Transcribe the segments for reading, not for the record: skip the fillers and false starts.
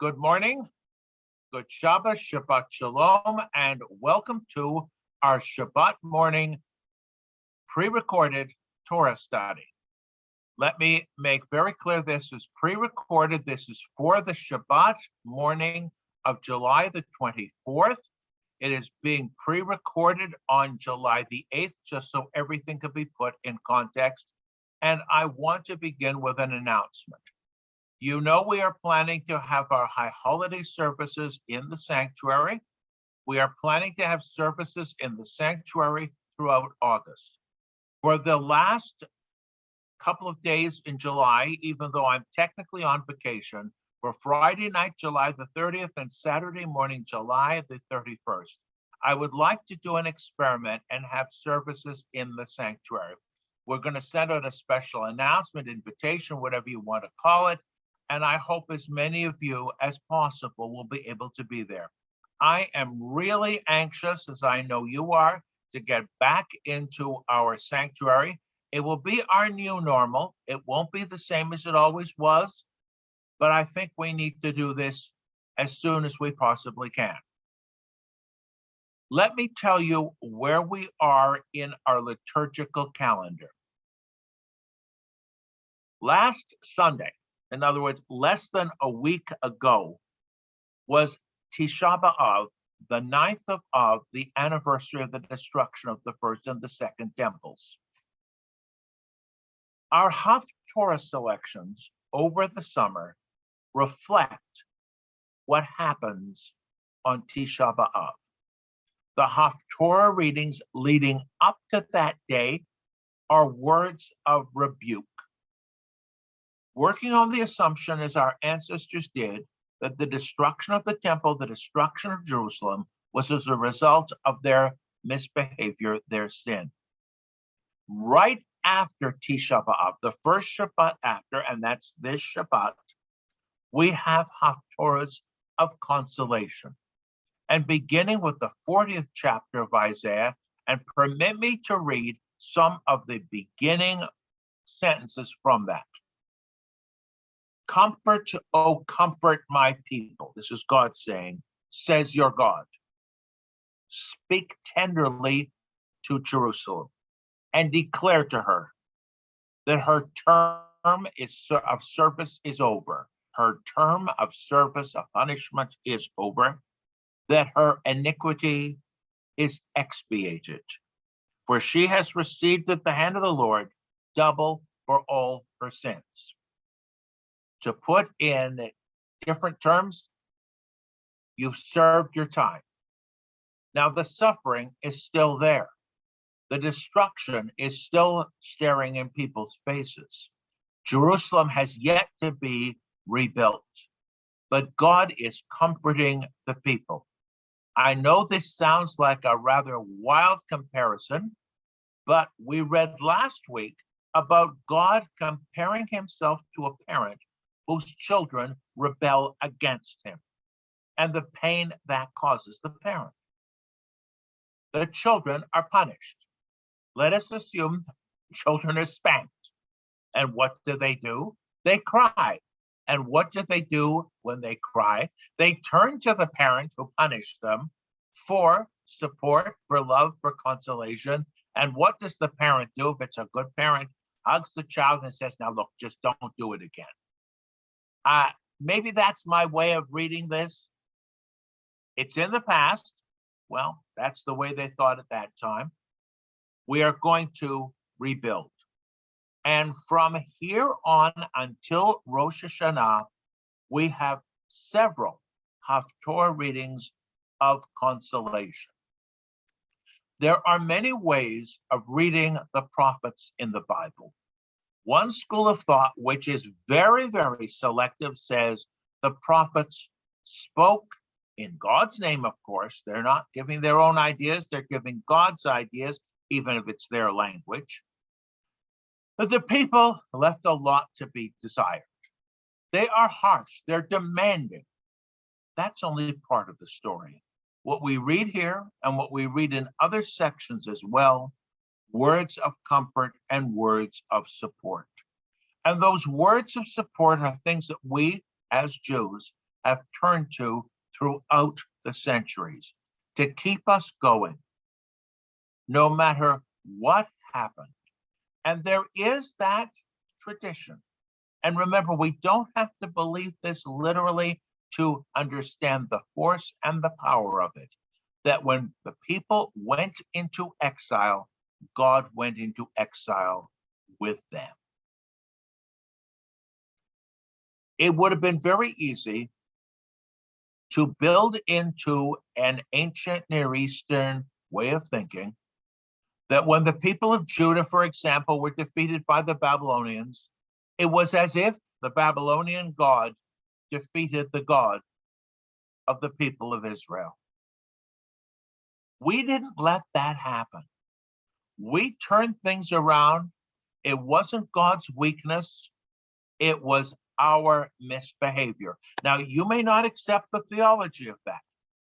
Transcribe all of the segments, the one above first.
Good morning, good Shabbat Shalom, and welcome to our Shabbat morning pre-recorded Torah study. Let me make very clear this is pre-recorded. This is for the Shabbat morning of July the 24th. It is being pre-recorded on July the 8th, just so everything could be put in context. And I want to begin with an announcement. You know we are planning to have our high holiday services in the sanctuary. We are planning to have services in the sanctuary throughout August. For the last couple of days in July, even though I'm technically on vacation, for Friday night, July the 30th, and Saturday morning, July the 31st, I would like to do an experiment and have services in the sanctuary. We're going to send out a special announcement, invitation, whatever you want to call it. And I hope as many of you as possible will be able to be there. I am really anxious, as I know you are, to get back into our sanctuary. It will be our new normal. It won't be the same as it always was, but I think we need to do this as soon as we possibly can. Let me tell you where we are in our liturgical calendar. Last Sunday, in other words, less than a week ago, was Tisha B'Av, the 9th of Av, the anniversary of the destruction of the first and the second temples. Our Haftorah selections over the summer reflect what happens on Tisha B'Av. The Haftorah readings leading up to that day are words of rebuke, working on the assumption, as our ancestors did, that the destruction of the temple, the destruction of Jerusalem, was as a result of their misbehavior, their sin. Right after Tisha B'Av, the first Shabbat after, and that's this Shabbat, we have Haftorahs of consolation. And beginning with the 40th chapter of Isaiah, and permit me to read some of the beginning sentences from that. Comfort, oh, comfort my people. This is God saying, says your God. Speak tenderly to Jerusalem and declare to her that her term of service is over. Her term of service of punishment is over, that her iniquity is expiated. For she has received at the hand of the Lord double for all her sins. To put in different terms, you've served your time. Now the suffering is still there. The destruction is still staring in people's faces. Jerusalem has yet to be rebuilt, but God is comforting the people. I know this sounds like a rather wild comparison, but we read last week about God comparing himself to a parent whose children rebel against him, and the pain that causes the parent. The children are punished. Let us assume children are spanked. And what do? They cry. And what do they do when they cry? They turn to the parent who punished them for support, for love, for consolation. And what does the parent do? If it's a good parent, hugs the child and says, now look, just don't do it again. Maybe that's my way of reading this. It's in the past. Well, that's the way they thought at that time. We are going to rebuild. And from here on until Rosh Hashanah, we have several Haftorah readings of consolation. There are many ways of reading the prophets in the Bible. One school of thought, which is very, very selective, says the prophets spoke in God's name, of course. They're not giving their own ideas. They're giving God's ideas, even if it's their language. But the people left a lot to be desired. They are harsh. They're demanding. That's only part of the story. What we read here and what we read in other sections as well, words of comfort and words of support. And those words of support are things that we as Jews have turned to throughout the centuries to keep us going, no matter what happened. And there is that tradition. And remember, we don't have to believe this literally to understand the force and the power of it, that when the people went into exile, God went into exile with them. It would have been very easy to build into an ancient Near Eastern way of thinking that when the people of Judah, for example, were defeated by the Babylonians, it was as if the Babylonian God defeated the God of the people of Israel. We didn't let that happen. We turned things around. It wasn't God's weakness. It was our misbehavior. Now, you may not accept the theology of that,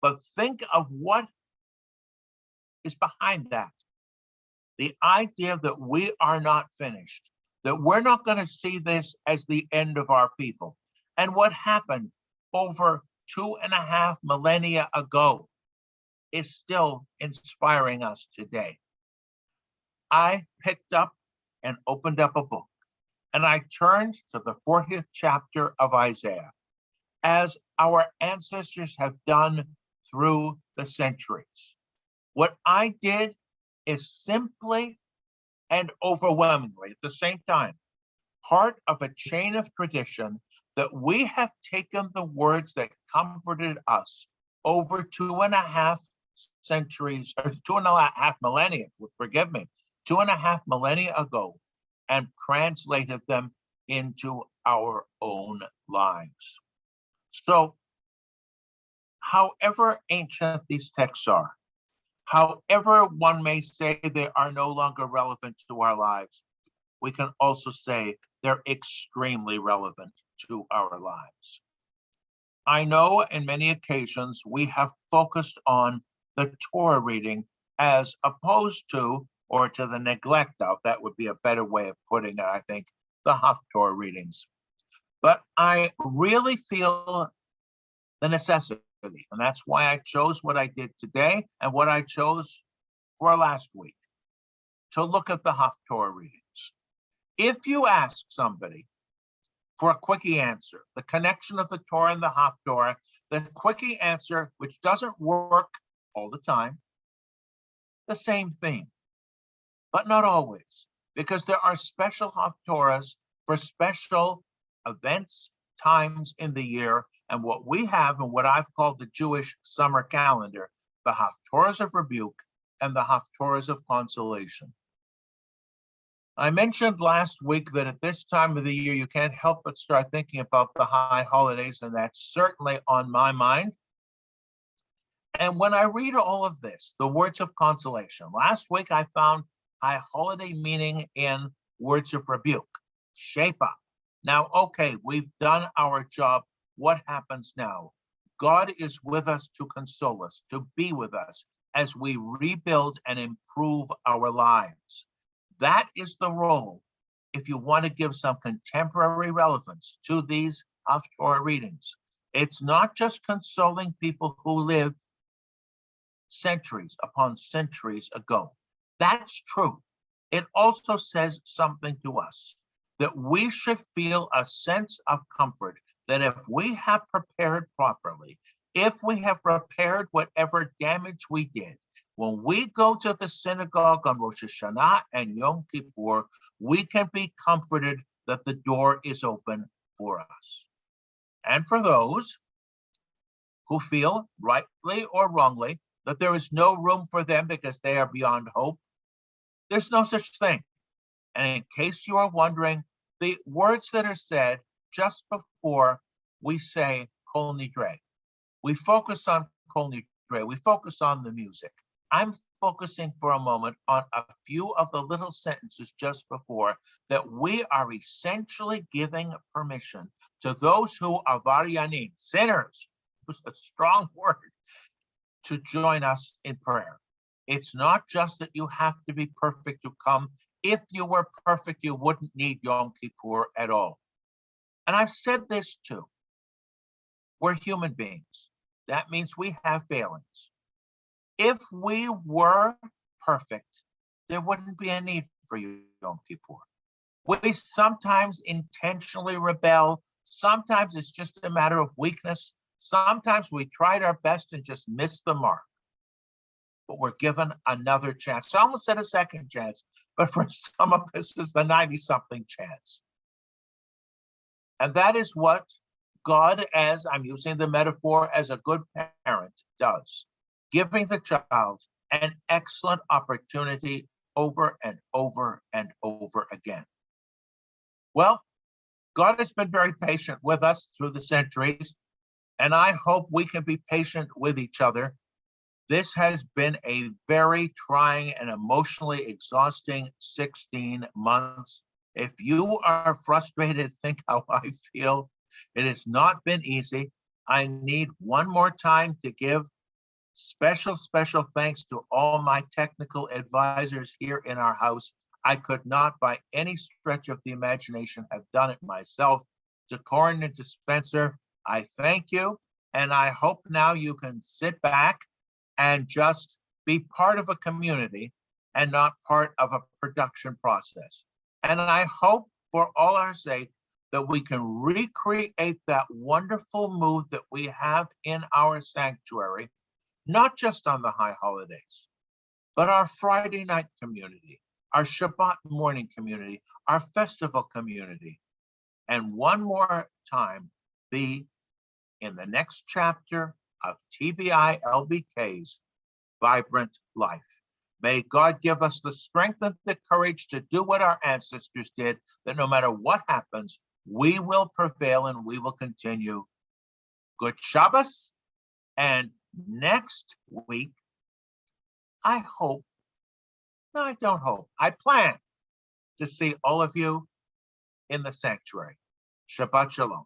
but think of what is behind that. The idea that we are not finished, that we're not going to see this as the end of our people. And what happened over 2.5 millennia ago is still inspiring us today. I picked up and opened up a book, and I turned to the 40th chapter of Isaiah, as our ancestors have done through the centuries. What I did is simply and overwhelmingly at the same time part of a chain of tradition that we have taken the words that comforted us over 2.5 centuries, or 2.5 millennia, forgive me, 2.5 millennia ago, and translated them into our own lives. So, however ancient these texts are, however one may say they are no longer relevant to our lives, we can also say they're extremely relevant to our lives. I know in many occasions we have focused on the Torah reading as opposed to, or to the neglect of, that would be a better way of putting it, I think, the Haftorah readings. But I really feel the necessity, and that's why I chose what I did today and what I chose for last week, to look at the Haftorah readings. If you ask somebody for a quickie answer, the connection of the Torah and the Haftorah, the quickie answer, which doesn't work all the time, the same theme, but not always, because there are special Haftorahs for special events, times in the year, and what we have and what I've called the Jewish summer calendar, the Haftorahs of rebuke and the Haftorahs of consolation. I mentioned last week that at this time of the year, you can't help but start thinking about the high holidays, and that's certainly on my mind. And when I read all of this, the words of consolation, last week I found high holiday meaning in words of rebuke, shape up. Now, okay, we've done our job. What happens now? God is with us to console us, to be with us as we rebuild and improve our lives. That is the role, if you want to give some contemporary relevance to these Haftorah readings. It's not just consoling people who lived centuries upon centuries ago. That's true. It also says something to us, that we should feel a sense of comfort that if we have prepared properly, if we have repaired whatever damage we did, when we go to the synagogue on Rosh Hashanah and Yom Kippur, we can be comforted that the door is open for us. And for those who feel, rightly or wrongly, that there is no room for them because they are beyond hope, there's no such thing. And in case you are wondering, the words that are said just before we say Kol Nidre, we focus on Kol Nidre, we focus on the music. I'm focusing for a moment on a few of the little sentences just before, that we are essentially giving permission to those who are varyanim, sinners, who's a strong word, to join us in prayer. It's not just that you have to be perfect to come. If you were perfect, you wouldn't need Yom Kippur at all. And I've said this too. We're human beings. That means we have failings. If we were perfect, there wouldn't be a need for Yom Kippur. We sometimes intentionally rebel. Sometimes it's just a matter of weakness. Sometimes we tried our best and just missed the mark. But we're given another chance. I almost said a second chance, but for some of us, it's the 90-something chance. And that is what God, as I'm using the metaphor, as a good parent does, giving the child an excellent opportunity over and over and over again. Well, God has been very patient with us through the centuries, and I hope we can be patient with each other. This has been a very trying and emotionally exhausting 16 months. If you are frustrated, think how I feel. It has not been easy. I need one more time to give special thanks to all my technical advisors here in our house. I could not, by any stretch of the imagination, have done it myself. To Corin and to Spencer, I thank you, and I hope now you can sit back and just be part of a community and not part of a production process. And I hope, for all our sake, that we can recreate that wonderful mood that we have in our sanctuary, not just on the high holidays, but our Friday night community, our Shabbat morning community, our festival community. And one more time, be in the next chapter of TBI LBK's Vibrant Life. May God give us the strength and the courage to do what our ancestors did, that no matter what happens, we will prevail and we will continue. Good Shabbos. And next week, I plan to see all of you in the sanctuary. Shabbat Shalom.